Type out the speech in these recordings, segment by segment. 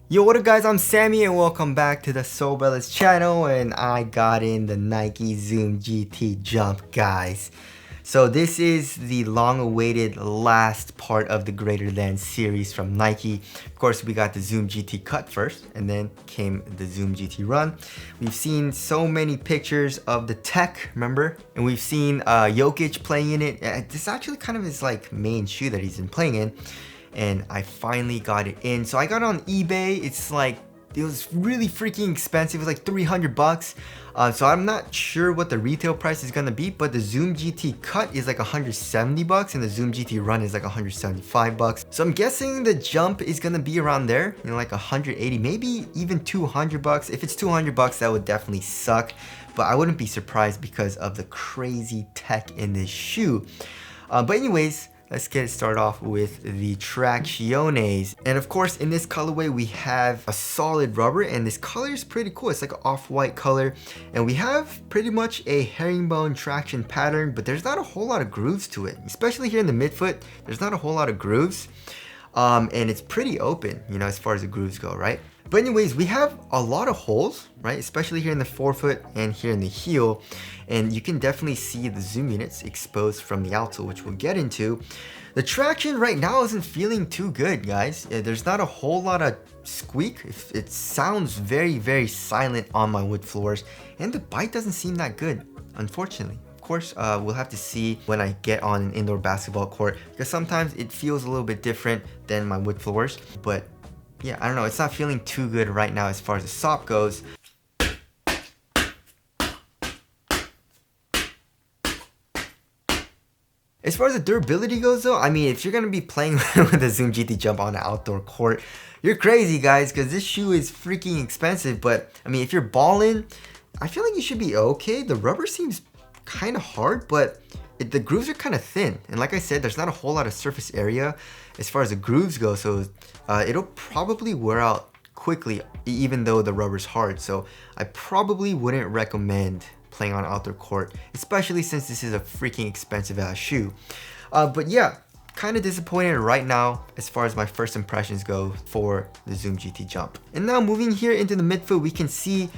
Yo, what up guys, I'm Sammy and welcome back to the Soul Brothers channel, and I got in the NIKE ZOOM G.T jump, guys. So this is the long-awaited last part of the Greater Than series from Nike. Of course, we got the Zoom GT cut first, and then came the Zoom GT run. We've seen so many pictures of the tech, remember? And we've seen Jokic playing in it. This is actually kind of his like main shoe that he's been playing in. And I finally got it in. So I got it on eBay. It was really freaking expensive. It was like 300 bucks. So I'm not sure what the retail price is gonna be, but the Zoom GT cut is like 170 bucks and the Zoom GT run is like 175 bucks. So I'm guessing the jump is gonna be around there, you know, like 180, maybe even 200 bucks. If it's 200 bucks, that would definitely suck, but I wouldn't be surprised because of the crazy tech in this shoe. But anyways, let's get it started off with the Tracciones. And of course, in this colorway, we have a solid rubber, and this color is pretty cool. It's like an off-white color. And we have pretty much a herringbone traction pattern, but there's not a whole lot of grooves to it. Especially here in the midfoot, there's not a whole lot of grooves. And it's pretty open, you know, as far as the grooves go, right? But anyways, we have a lot of holes, right? Especially here in the forefoot and here in the heel. And you can definitely see the zoom units exposed from the outsole, which we'll get into. The traction right now isn't feeling too good, guys. There's not a whole lot of squeak. It sounds very, very silent on my wood floors. And the bite doesn't seem that good, unfortunately. Of course, we'll have to see when I get on an indoor basketball court, because sometimes it feels a little bit different than my wood floors. But yeah, I don't know, it's not feeling too good right now as far as the SOP goes. As far as the durability goes though, I mean, if you're gonna be playing with the Zoom GT jump on an outdoor court, you're crazy, guys, because this shoe is freaking expensive. But I mean, if you're balling, I feel like you should be okay. The rubber seems kind of hard, but the grooves are kind of thin. And like I said, there's not a whole lot of surface area as far as the grooves go. So it'll probably wear out quickly, even though the rubber's hard. So I probably wouldn't recommend playing on outdoor court, especially since this is a freaking expensive ass shoe. But yeah, kind of disappointed right now as far as my first impressions go for the Zoom GT jump. And now moving here into the midfoot, we can see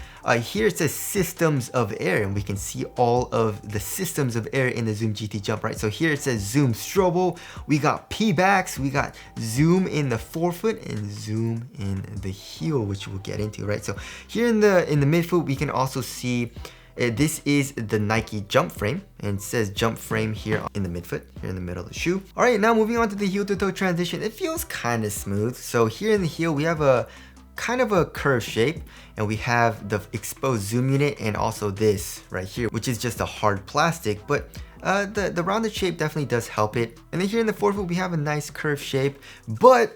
here it says systems of air, and we can see all of the systems of air in the Zoom GT jump, right? So here it says Zoom Strobel, we got P-backs, we got Zoom in the forefoot and Zoom in the heel, which we'll get into, right? So here in the midfoot, we can also see this is the Nike jump frame, and it says jump frame here in the midfoot, here in the middle of the shoe. All right, now moving on to the heel to toe transition, it feels kind of smooth. So here in the heel, we have a kind of a curved shape, and we have the exposed zoom unit and also this right here, which is just a hard plastic, but the rounded shape definitely does help it. And then here in the forefoot, we have a nice curved shape, but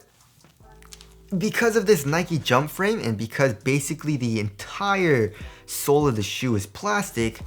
because of this Nike jump frame and because basically the entire sole of the shoe is plastic,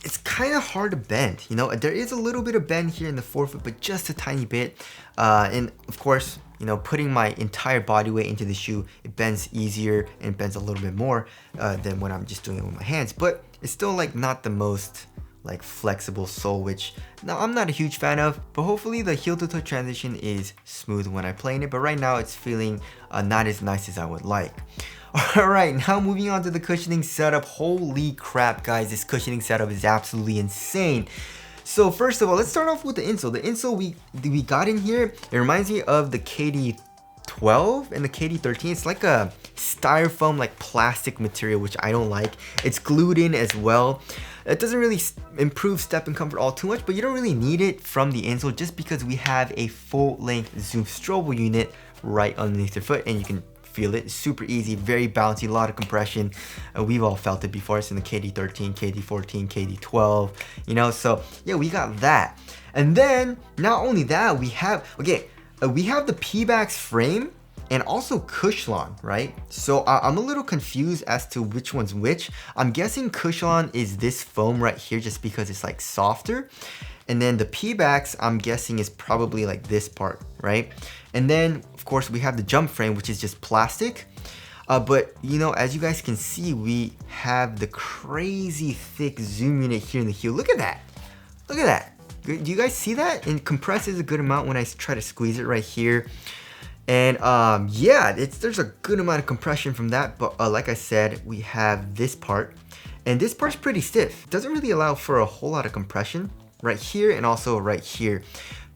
it's kind of hard to bend. You know, there is a little bit of bend here in the forefoot, but just a tiny bit. And of course, you know, putting my entire body weight into the shoe, it bends easier and bends a little bit more than when I'm just doing it with my hands. But it's still like not the most like flexible sole, which now I'm not a huge fan of, but hopefully the heel to toe transition is smooth when I play in it. But right now it's feeling not as nice as I would like. Alright, now moving on to the cushioning setup. Holy crap, guys, this cushioning setup is absolutely insane. So first of all, let's start off with the insole. The insole we got in here, it reminds me of the KD12 and the KD13. It's like a styrofoam, like plastic material, which I don't like. It's glued in as well. It doesn't really improve step and comfort all too much, but you don't really need it from the insole just because we have a full-length Zoom Strobel unit right underneath your foot, and you can feel it. It's super easy, very bouncy, a lot of compression. We've all felt it before. It's in the KD13, KD14, KD12, you know, so yeah, we got that. And then not only that, we have the P-backs frame and also Cushlon, right? So I'm a little confused as to which one's which. I'm guessing Cushlon is this foam right here just because it's like softer. And then the P-backs, I'm guessing, is probably like this part, right? And then, of course, we have the jump frame, which is just plastic. But, you know, as you guys can see, we have the crazy thick zoom unit here in the heel. Look at that. Look at that. Do you guys see that? It compresses a good amount when I try to squeeze it right here. And yeah, there's a good amount of compression from that, but like I said, we have this part, and this part's pretty stiff. It doesn't really allow for a whole lot of compression right here and also right here,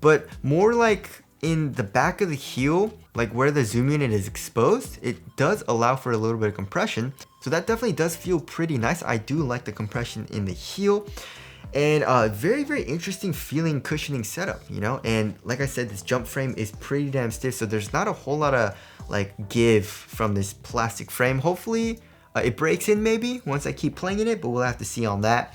but more like in the back of the heel, like where the zoom unit is exposed, it does allow for a little bit of compression. So that definitely does feel pretty nice. I do like the compression in the heel. And very, very interesting feeling cushioning setup, you know? And like I said, this jump frame is pretty damn stiff, so there's not a whole lot of like give from this plastic frame. Hopefully it breaks in maybe once I keep playing in it, but we'll have to see on that.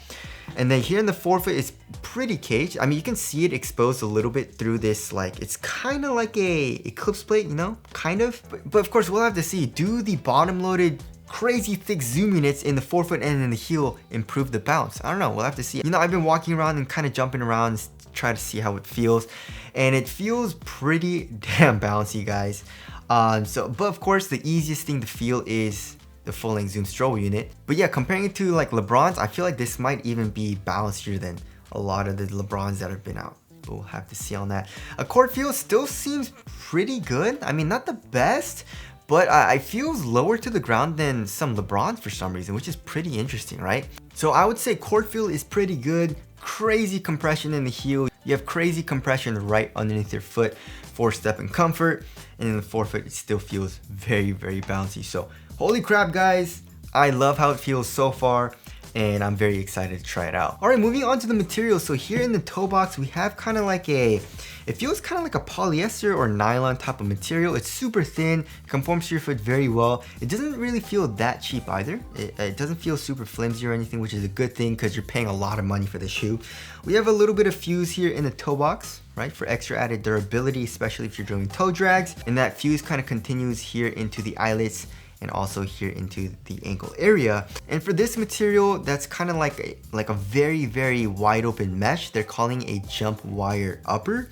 And then here in the forefoot, it's pretty caged. I mean, you can see it exposed a little bit through this, like, it's kind of like a eclipse plate, you know, kind of. But of course, we'll have to see, do the bottom loaded crazy thick zoom units in the forefoot and in the heel improve the bounce? I don't know, we'll have to see. You know, I've been walking around and kind of jumping around, try to see how it feels, and it feels pretty damn bouncy, guys. But of course, the easiest thing to feel is the full-length zoom stroll unit. But yeah, comparing it to like LeBron's, I feel like this might even be bouncier than a lot of the LeBron's that have been out. But we'll have to see on that. A court feel still seems pretty good. I mean, not the best, but I feels lower to the ground than some LeBron's for some reason, which is pretty interesting, right? So I would say court feel is pretty good. Crazy compression in the heel. You have crazy compression right underneath your foot for step and comfort. And in the forefoot, it still feels very, very bouncy. So holy crap, guys. I love how it feels so far, and I'm very excited to try it out. All right, moving on to the material. So here in the toe box, we have kind of like it feels kind of like a polyester or nylon type of material. It's super thin, conforms to your foot very well. It doesn't really feel that cheap either. It doesn't feel super flimsy or anything, which is a good thing because you're paying a lot of money for the shoe. We have a little bit of fuse here in the toe box, right, for extra added durability, especially if you're doing toe drags. And that fuse kind of continues here into the eyelets and also here into the ankle area. And for this material, that's kind of like a very, very wide open mesh. They're calling a jump wire upper,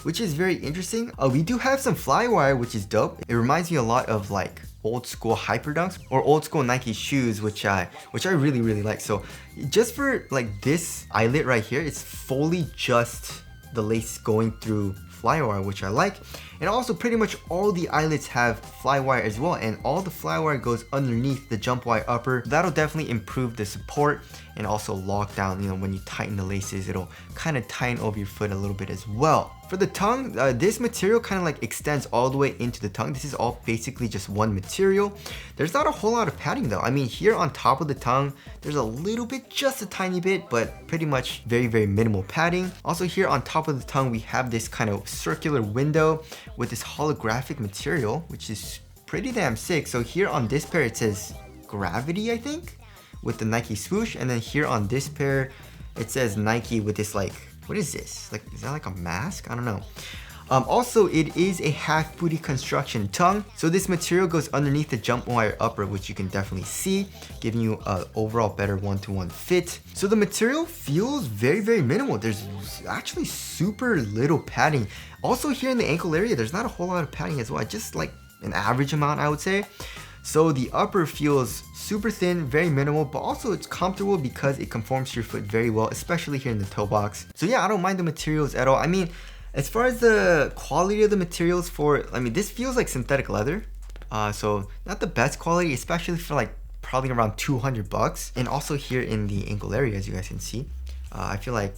which is very interesting. We do have some fly wire, which is dope. It reminds me a lot of like old school Hyper Dunks or old school Nike shoes, which I really, really like. So just for like this eyelet right here, it's fully just the lace going through fly wire, which I like. And also pretty much all the eyelets have fly wire as well, and all the fly wire goes underneath the jump wire upper. That'll definitely improve the support and also lock down, you know, when you tighten the laces, it'll kind of tighten over your foot a little bit as well. For the tongue, this material kind of like extends all the way into the tongue. This is all basically just one material. There's not a whole lot of padding though. I mean, here on top of the tongue, there's a little bit, just a tiny bit, but pretty much very, very minimal padding. Also here on top of the tongue, we have this kind of circular window with this holographic material, which is pretty damn sick. So here on this pair, it says gravity, I think, with the Nike swoosh. And then here on this pair, it says Nike with this like, what is this? Like, is that like a mask? I don't know. Also, it is a half booty construction tongue. So this material goes underneath the jump wire upper, which you can definitely see, giving you an overall better one-to-one fit. So the material feels very, very minimal. There's actually super little padding. Also here in the ankle area, there's not a whole lot of padding as well. Just like an average amount, I would say. So the upper feels super thin, very minimal, but also it's comfortable because it conforms to your foot very well, especially here in the toe box. So yeah, I don't mind the materials at all. I mean, as far as the quality of the materials this feels like synthetic leather. So not the best quality, especially for like probably around 200 bucks. And also here in the ankle area, as you guys can see, I feel like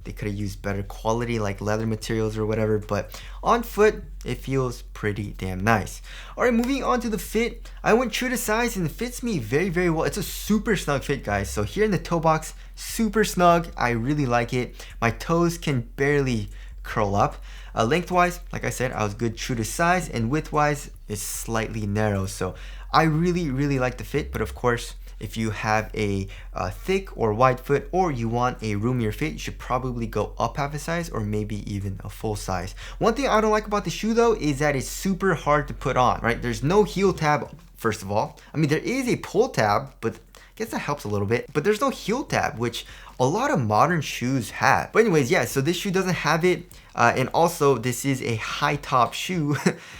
they could have used better quality like leather materials or whatever, but on foot, it feels pretty damn nice. All right, moving on to the fit. I went true to size and it fits me very, very well. It's a super snug fit, guys. So here in the toe box, super snug. I really like it. My toes can barely curl up. Lengthwise, like I said, I was good true to size, and widthwise, it's slightly narrow. So I really, really like the fit, but of course, if you have a thick or wide foot, or you want a roomier fit, you should probably go up half a size or maybe even a full size. One thing I don't like about the shoe though is that it's super hard to put on, right? There's no heel tab, first of all. I mean, there is a pull tab, but I guess that helps a little bit, but there's no heel tab, which a lot of modern shoes have. But anyways, yeah, so this shoe doesn't have it. And also this is a high top shoe.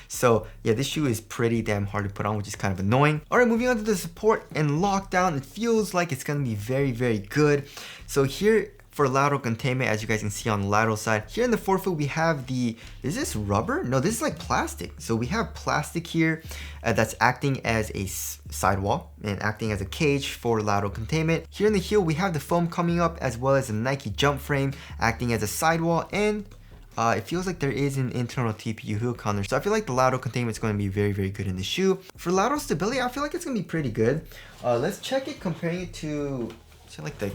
So yeah, this shoe is pretty damn hard to put on, which is kind of annoying. All right, moving on to the support and lockdown. It feels like it's gonna be very, very good. So here for lateral containment, as you guys can see on the lateral side. Here in the forefoot, we have the, is this rubber? No, this is like plastic. So we have plastic here that's acting as a sidewall and acting as a cage for lateral containment. Here in the heel, we have the foam coming up as well as a Nike jump frame acting as a sidewall, and it feels like there is an internal TPU heel counter. So I feel like the lateral containment is going to be very, very good in the shoe. For lateral stability, I feel like it's going to be pretty good. Let's check it comparing it to like the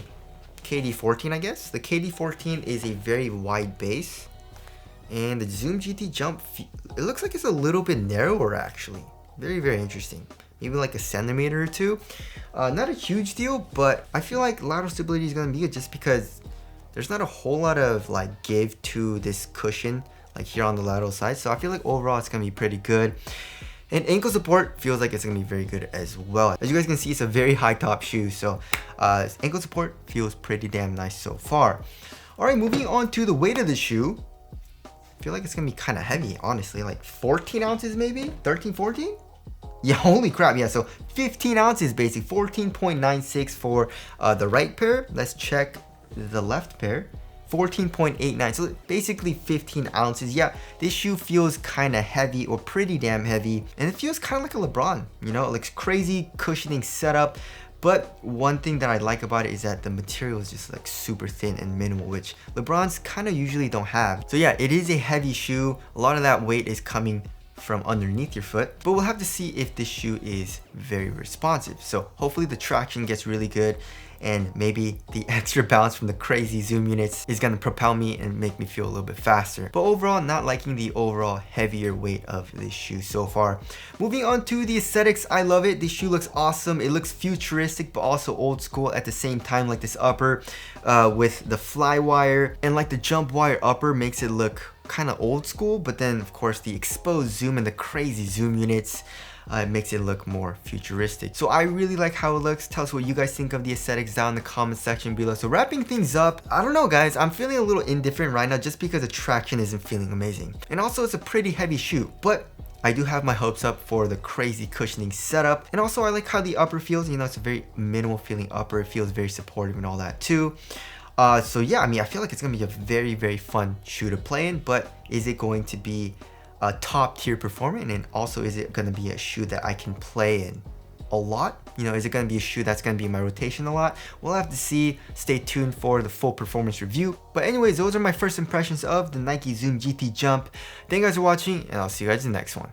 KD14, I guess. The KD14 is a very wide base. And the Zoom GT jump, it looks like it's a little bit narrower actually. Very, very interesting. Maybe like a centimeter or two. Not a huge deal, but I feel like lateral stability is going to be good just because there's not a whole lot of like give to this cushion like here on the lateral side. So I feel like overall it's going to be pretty good. And ankle support feels like it's going to be very good as well. As you guys can see, it's a very high top shoe. So ankle support feels pretty damn nice so far. All right, moving on to the weight of the shoe. I feel like it's going to be kind of heavy, honestly. Like 14 ounces maybe? 13, 14? Yeah, holy crap. Yeah, so 15 ounces basically. 14.96 for the right pair. Let's check the left pair. 14.89, so basically 15 ounces. Yeah, this shoe feels kind of heavy, or pretty damn heavy, and it feels kind of like a LeBron, you know, like crazy cushioning setup. But one thing that I like about it is that the material is just like super thin and minimal, which LeBrons kind of usually don't have. So yeah, it is a heavy shoe. A lot of that weight is coming from underneath your foot, but we'll have to see if this shoe is very responsive. So hopefully the traction gets really good, and maybe the extra bounce from the crazy zoom units is going to propel me and make me feel a little bit faster. But overall, not liking the overall heavier weight of this shoe so far. Moving on to the aesthetics, I love it. This shoe looks awesome. It looks futuristic but also old school at the same time, like this upper with the fly wire, and like the jump wire upper makes it look kind of old school, but then of course the exposed zoom and the crazy zoom units makes it look more futuristic. So I really like how it looks. Tell us what you guys think of the aesthetics down in the comment section below. So wrapping things up, I don't know guys, I'm feeling a little indifferent right now just because the traction isn't feeling amazing. And also it's a pretty heavy shoe, but I do have my hopes up for the crazy cushioning setup. And also I like how the upper feels, you know, it's a very minimal feeling upper. It feels very supportive and all that too. So yeah, I mean, I feel like it's gonna be a very, very fun shoe to play in, but is it going to be a top tier performance? And also, is it gonna be a shoe that I can play in a lot? You know, is it gonna be a shoe that's gonna be in my rotation a lot? We'll have to see. Stay tuned for the full performance review. But anyways, those are my first impressions of the Nike Zoom GT Jump. Thank you guys for watching, and I'll see you guys in the next one.